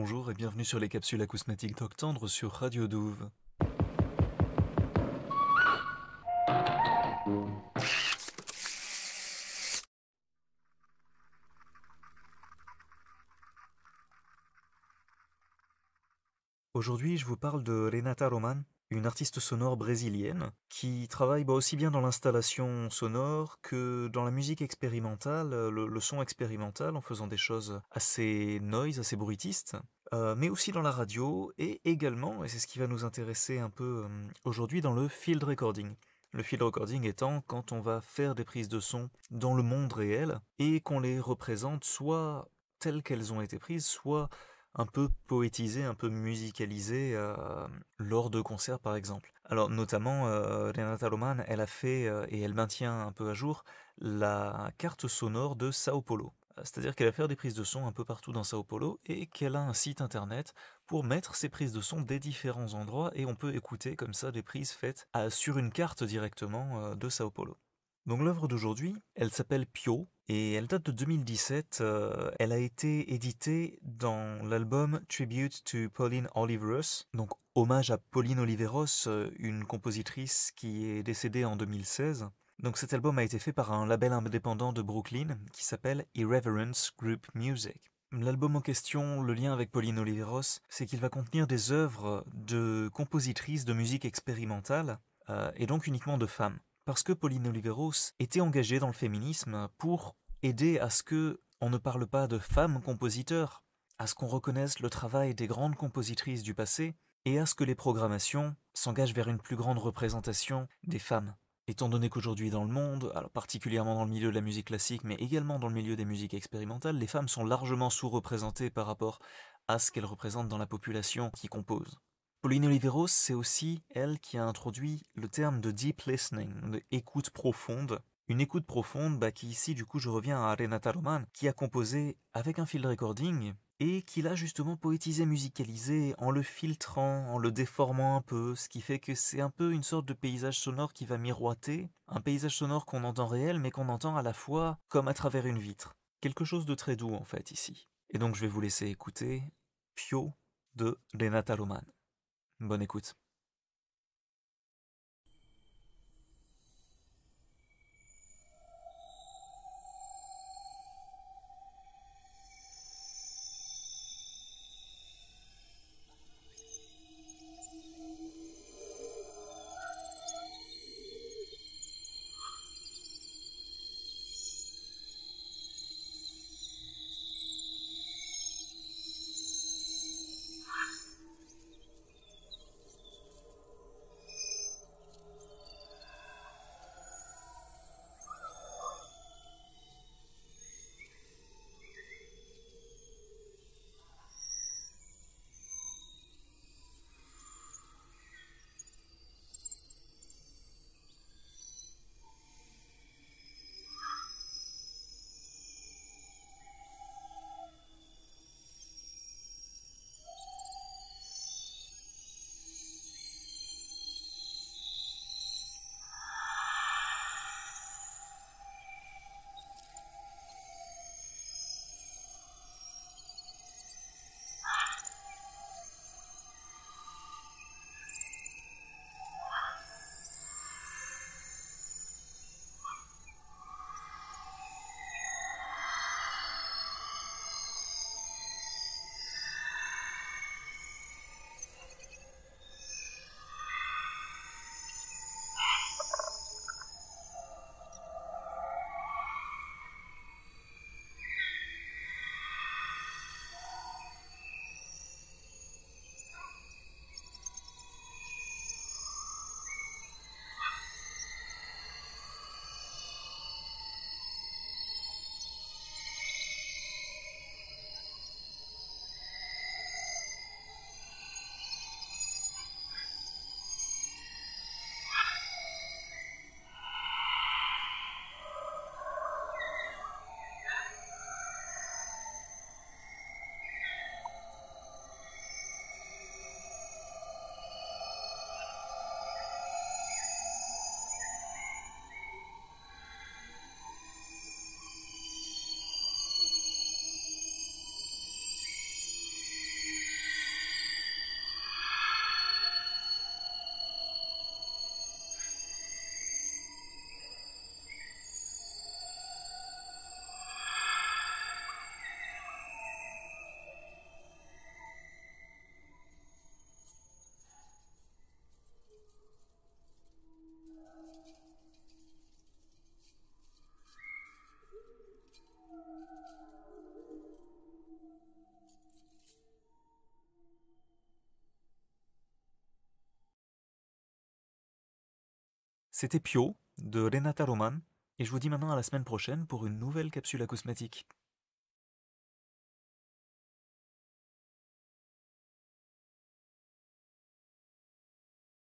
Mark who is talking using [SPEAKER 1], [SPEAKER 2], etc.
[SPEAKER 1] bonjour et bienvenue sur les capsules acousmatiques d'Octandre sur Radio Douve. Aujourd'hui, je vous parle de Renata Roman, une artiste sonore brésilienne qui travaille aussi bien dans l'installation sonore que dans la musique expérimentale, le son expérimental en faisant des choses assez noise, assez bruitistes, mais aussi dans la radio et également, et c'est ce qui va nous intéresser un peu aujourd'hui, dans le field recording. Le field recording étant quand on va faire des prises de son dans le monde réel et qu'on les représente soit telles qu'elles ont été prises, soit un peu poétisé, un peu musicalisé lors de concerts par exemple. Alors notamment Renata Roman, elle a fait et elle maintient un peu à jour la carte sonore de Sao Paulo. C'est-à-dire qu'elle va faire des prises de son un peu partout dans Sao Paulo et qu'elle a un site internet pour mettre ces prises de son des différents endroits et on peut écouter comme ça des prises faites sur une carte directement de Sao Paulo. Donc l'œuvre d'aujourd'hui, elle s'appelle Pio et elle date de 2017. Elle a été éditée dans l'album Tribute to Pauline Oliveros, donc hommage à Pauline Oliveros, une compositrice qui est décédée en 2016. Donc cet album a été fait par un label indépendant de Brooklyn qui s'appelle Irreverence Group Music. L'album en question, le lien avec Pauline Oliveros, c'est qu'il va contenir des œuvres de compositrices de musique expérimentale, et donc uniquement de femmes. Parce que Pauline Oliveros était engagée dans le féminisme pour aider à ce que on ne parle pas de femmes compositeurs, à ce qu'on reconnaisse le travail des grandes compositrices du passé, et à ce que les programmations s'engagent vers une plus grande représentation des femmes. Étant donné qu'aujourd'hui dans le monde, alors particulièrement dans le milieu de la musique classique, mais également dans le milieu des musiques expérimentales, les femmes sont largement sous-représentées par rapport à ce qu'elles représentent dans la population qui compose. Pauline Oliveros, c'est aussi elle qui a introduit le terme de deep listening, de écoute profonde. Une écoute profonde qui ici, du coup, je reviens à Renata Roman, qui a composé avec un field recording et qui l'a justement poétisé, musicalisé en le filtrant, en le déformant un peu, ce qui fait que c'est un peu une sorte de paysage sonore qui va miroiter, un paysage sonore qu'on entend réel mais qu'on entend à la fois comme à travers une vitre. Quelque chose de très doux en fait ici. Et donc je vais vous laisser écouter Pio de Renata Roman. Bonne écoute. C'était Pio de Renata Roman, et je vous dis maintenant à la semaine prochaine pour une nouvelle capsule acousmatique.